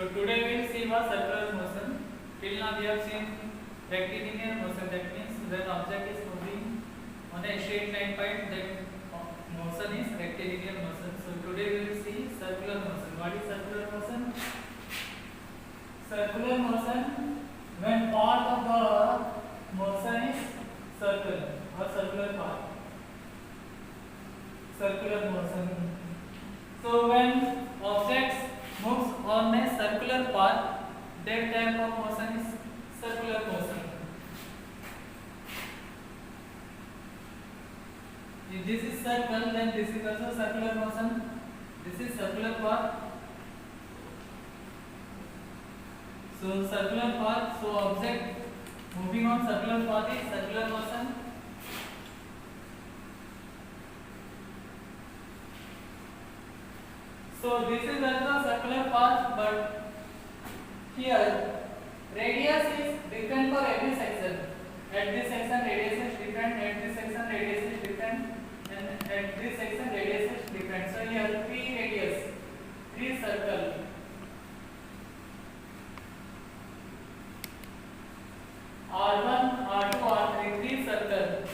today we will see what circular motion. Till now we have seen rectilinear motion. That means when object is moving on a straight line point, that motion is rectilinear motion. So today we will see circular motion. What is circular motion? Circular motion when part of the motion is circle or circular path. Circular motion. So when objects moves on a circular path, that type of motion is circular motion. If this is circle, then this is also circular motion. This is circular path. So circular path, so object moving on circular path is circular motion. So this is also circular path, but here radius is different for every section. At this section radius is different, at this section radius is different, and at this section radius is different. So here 3 radius, 3 circle. R1, R2, R3, 3 circle.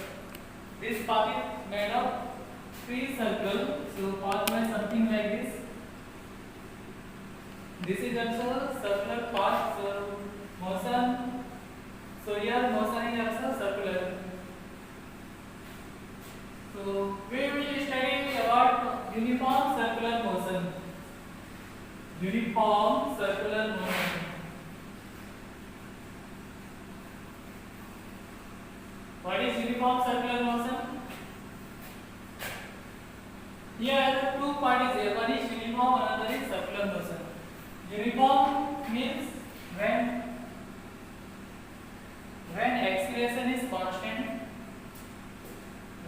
This path is made of 3 circle. So path may something like this. This is also circular path. So motion. So here motion is also circular. So we will study about uniform circular motion. Uniform circular motion. What is uniform circular motion? Here two parts here. One is uniform, another is circular motion. Uniform means when acceleration is constant,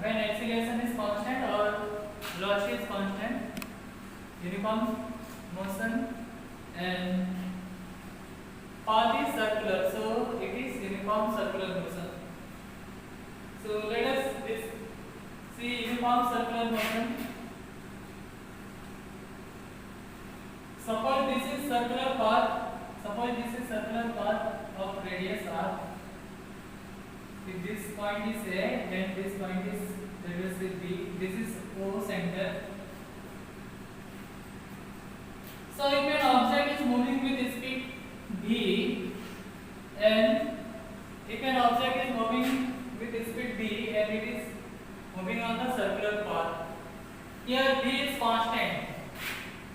when acceleration is constant or velocity is constant, uniform motion, and path is circular, so it is uniform circular motion. So let us see uniform circular motion. Suppose this is circular path. Suppose this is circular path of radius r. If this point is A, then this point is radius with B. This is O center. So if an object is moving with speed v, and if an object is moving with speed v and it is moving on the circular path, here v is constant.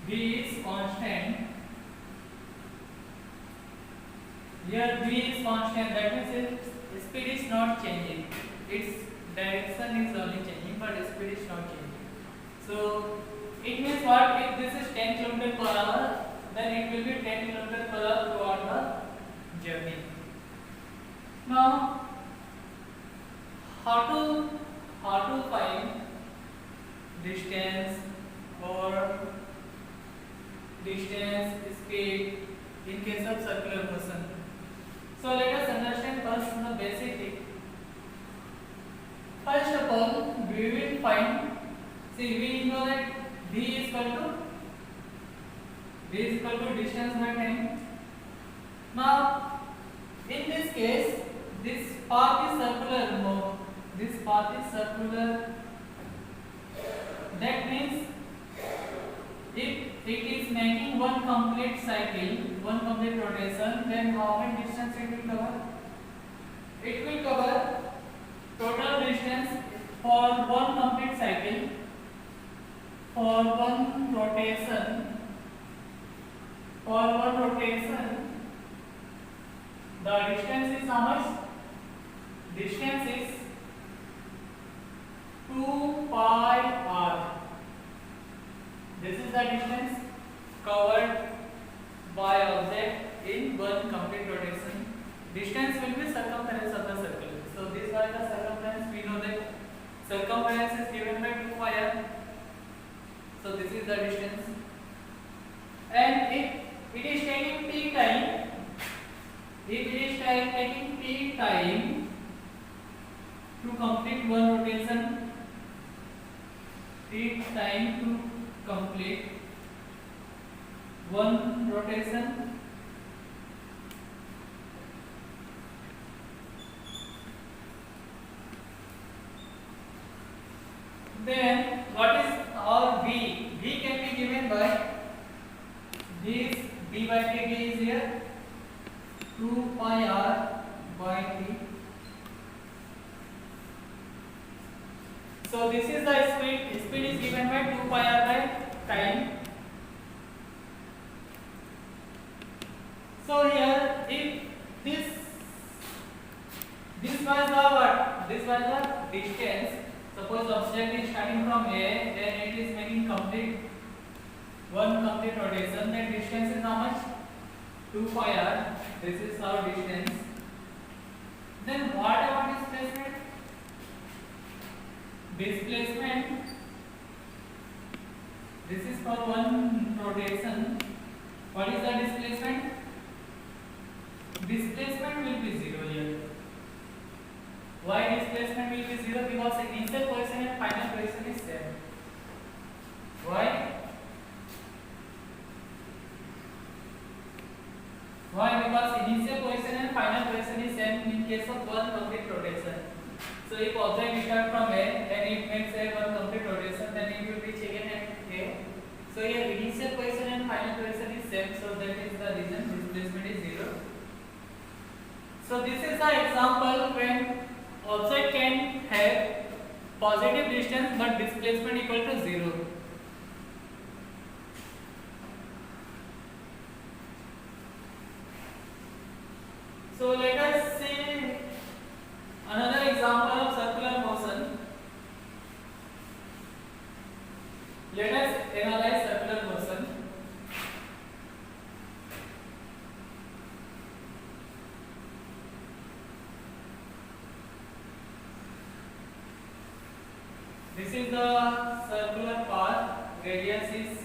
V is constant. Here v is constant. That means its speed is not changing. Its direction is only changing, but speed is not changing. So it means what? If this is 10 km per hour, then it will be 10 km per hour throughout the journey. Now, how to find distance or distance, speed in case of circular motion? So let us understand first the basic thing. First of all, we will find, see, we know that v is equal to distance by time. Now in this case, this path is circular. This path is circular. That means if it is making one complete cycle, one complete rotation, then how much distance it will cover? It will cover total distance for one complete cycle, for one rotation. For one rotation, the distance is how much? Distance is 2 pi r. This is the distance covered by object in one complete rotation. Distance will be circumference of the circle. So this was the circumference. We know that circumference is given by 2 pi r. So this is the distance. And if it is taking t time, if it is taking t time to complete one rotation, t time to complete one rotation. Then what is our v? V can be given by this d by dt is here 2 pi r by t. So this is the speed. Speed is given by 2 pi r by time. So here, if this was the what? This was the distance. Suppose object is starting from A, then it is making one complete rotation. Then distance is how much? 2 pi r. This is our distance. Then what about displacement? Displacement. This is for one rotation. What is the displacement? Displacement will be 0 here. Why displacement will be 0? Because initial position and final position is same. Why? Why? Because initial position and final position is same in case of one complete rotation. So if object start from A and it makes a one complete rotation, then it will reach again at A. So here initial position and final position is same, so that is the reason displacement is 0. So this is the example when object can have positive distance but displacement equal to 0. So let us see another example of circular motion. Let us analyze circular motion. This is the circular path. Radius is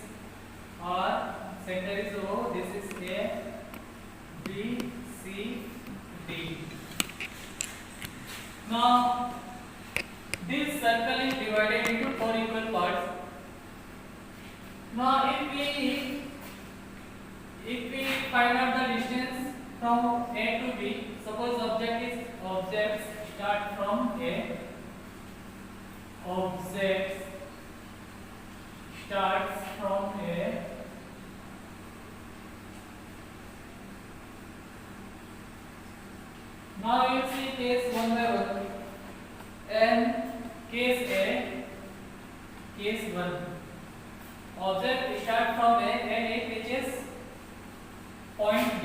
R. Center is O. This is A, B, C, D. Now, this circle is divided into 4 equal parts. Now, if we find out the distance from A to B, suppose objects start from A. Object starts from A. Now you see case one by one. And case A, case 1. Object start from A and it reaches point B.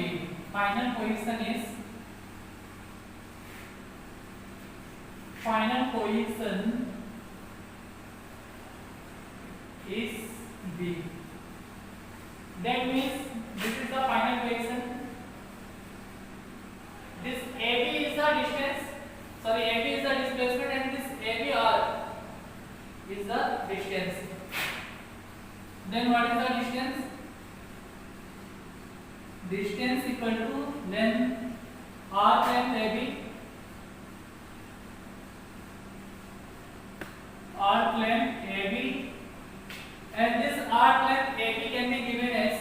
Final position is B. That means this is the final position. This AB is the distance. Sorry, AB is the displacement, and this ABR is the distance. Then what is the distance? Distance equal to length R times AB. Arc length AB, and this arc length AB can be given as,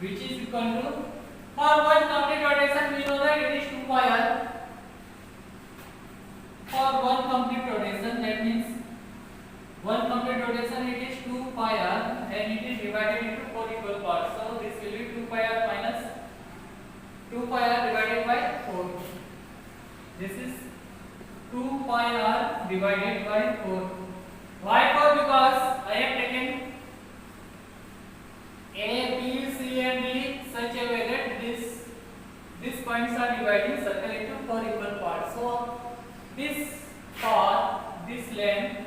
which is equal to, for one complete rotation we know that it is 2 pi r. For one complete rotation, that means one complete rotation it is 2 pi r and it is divided into 4 equal parts. So this will be 2 pi r minus 2 pi r divided by 4. This is 2 pi r divided by 4. Why 4? Because I have taken A, B, C and D such a way that these points are dividing circle into 4 equal parts. So this path, this length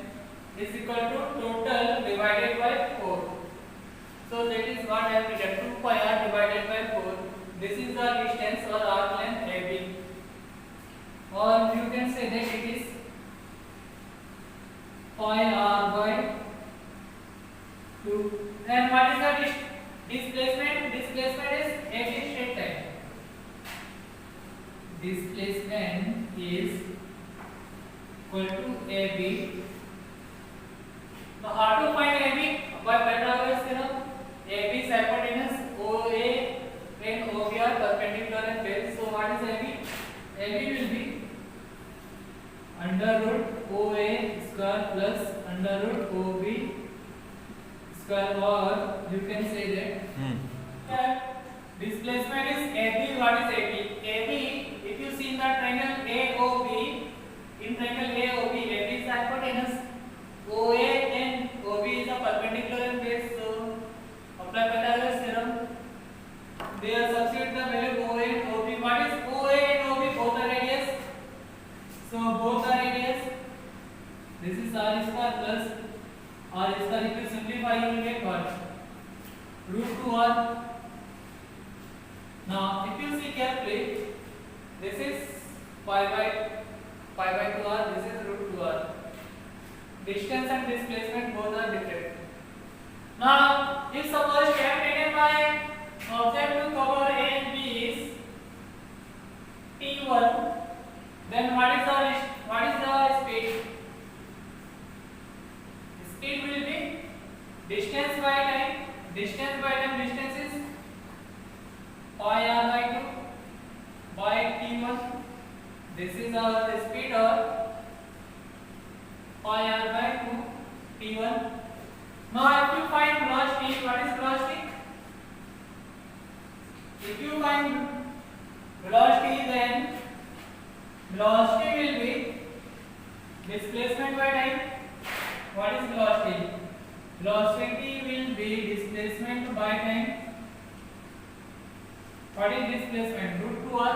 is equal to total divided by 4. So that is what I have written, 2 pi r divided by 4. This is the distance or arc length AB. Or you can say that it is pi r by 2. And what is the displacement? Displacement is AB straight line. Displacement is equal to AB. Now how to find AB? By Pythagoras theorem. AB is hypotenuse square, or you can say that displacement is AB. What is AB? AB, if you see in the triangle AOB, in triangle AOB, AB is hypotenuse, OA and OB is a perpendicular in base. So apply Pythagoras theorem. There substitute the value OA and OB. What is OA and OB? Both are radius. So both are radius. This is r square plus r square. If you simplify, you will get what? Root 2r. Now, if you see carefully, this is pi by 2r. This is root 2r. Distance and displacement both are different. Now, if suppose step taken by object to cover A and B is t1, then what is the speed? Speed will be distance by time. Distance is pi r by 2 by t1. This is our speed, or pi r by 2 t1. Now if you find velocity, what is velocity? If you find velocity, then velocity will be displacement by time. What is velocity? Velocity will be displacement by time. What is displacement? Root 2r.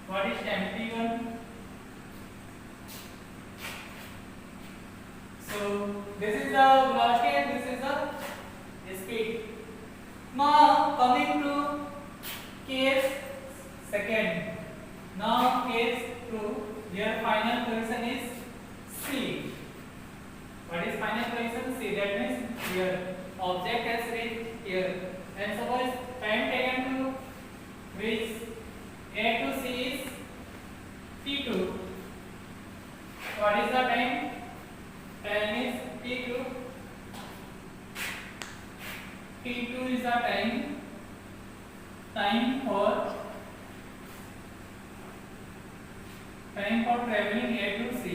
What is time? t1. So this is the velocity and this is the speed. Now coming to case second. Now case 2. Here final position is C. What is final position? C. That means here object has reached here. And suppose time taken to reach A to C is t2. What is the time? Time is t2. T2 is the time for traveling A to C.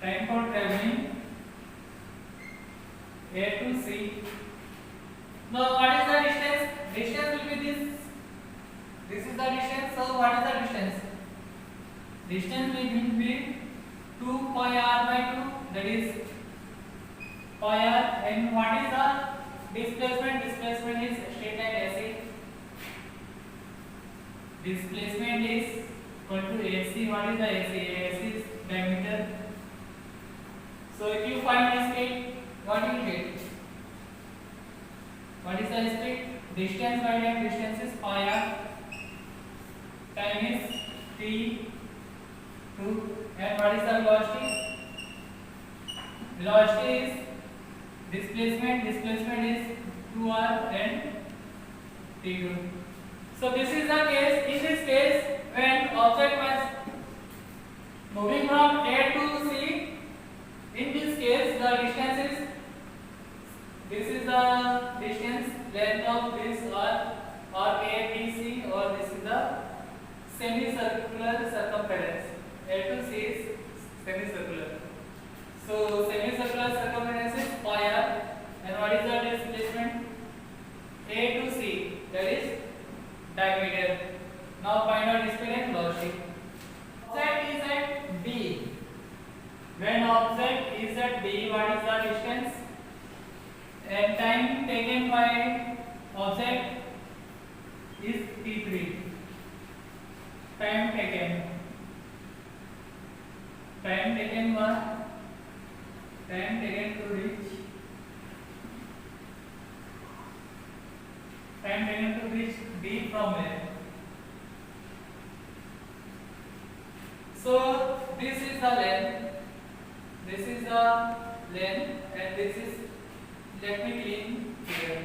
Time for traveling A to C. Now what is the distance? Distance will be this. This is the distance. So what is the distance? Distance will be 2 pi r by 2. That is pi r. And what is the displacement? Displacement is straight line AC. Displacement is equal to AC. What is the AC? AC is diameter. So if you find the speed, what you will get? What is the speed? Distance by time. Distance is pi r. Time is t2. And what is the velocity? Velocity is displacement. Displacement is 2r and t2. So this is the case. In this case, when object was moving from A to C, in this case the distance is, this is the distance, length of this or A, B, C, or this is the semicircular circumference. A to C is semicircular. So semicircular circumference is pi r. And what is the displacement? A to C, that is diameter. Now find out speed and velocity. Object is at B. When object is at B, what is the distance? And time taken by object is t3. Time taken. Time taken what? Time taken to reach. Time taken to reach B from A. So this is the length. This is the length, and this is, let me clean here.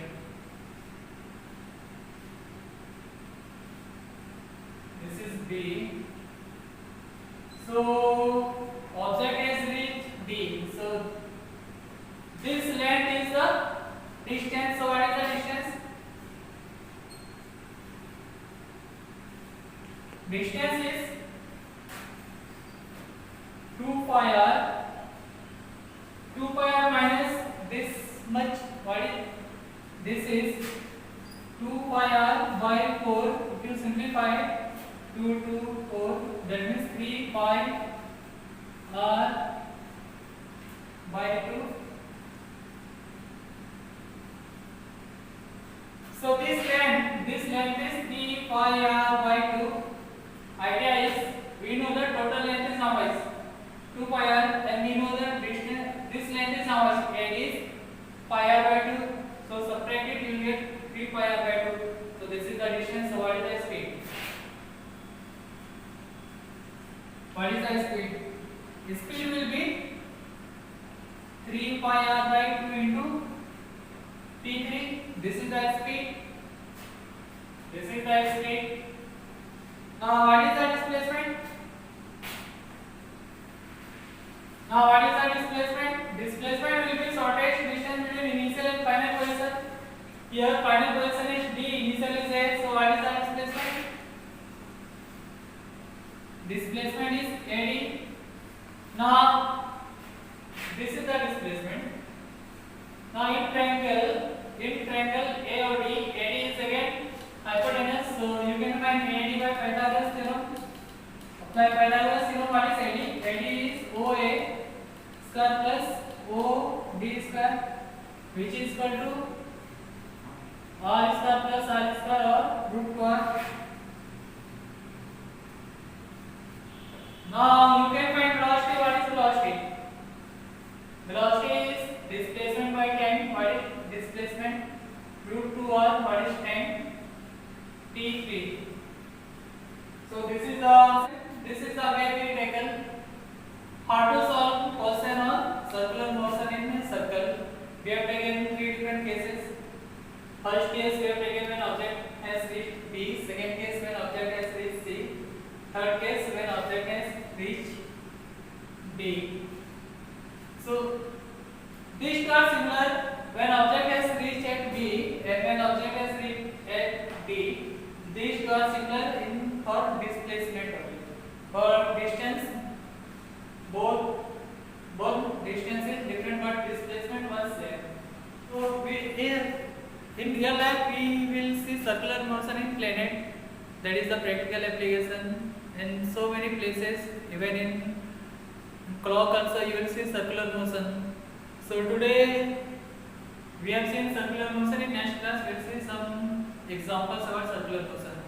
This is B. So object has reached D. So this length is the distance. So what is the distance? Distance is 2 pi r much. What is this? Is 2 pi r by 4. If you simplify 2 to 4, that means 3 pi r by 2. So this length is 3 pi r by 2. Idea is we know the total length is how much? 2 pi r, and we know the distance. This length is how much? It is pi r by 2. So subtract it, you will get 3 pi r by 2. So this is the distance. So what is the speed? What is the speed? Speed will be 3 pi r by 2 into t3. This is the speed. This is the speed. Now what is the displacement? Now what is the displacement? Displacement will be shortest distance between initial and final position. Here final position is D, initial is A. So what is the displacement? Displacement is AD. Now this is the displacement. Now in triangle AOD, AD is again hypotenuse. So you can find AD by Pythagoras theorem. Apply Pythagoras theorem. What is AD? AD is OA square plus OD square, which is equal to R square plus R square or root 2R. Now you can find velocity. What is velocity? Velocity is displacement by time. What is displacement? Root 2R. What is time? T3. So this is the way we tackle how to solve question on circular motion in a circle. We have taken 3 different cases. First case we have taken when object has reached B. Second case when object has reached C. Third case when object has reached D. So these two are similar when object has reached at B and when object has reached at D. These two are similar in for displacement only. For distance, both distance is different, but displacement was same. So in real life we will see circular motion in planet. That is the practical application in so many places. Even in clock also you will see circular motion. So today we have seen circular motion. In next class we will see some examples about circular motion.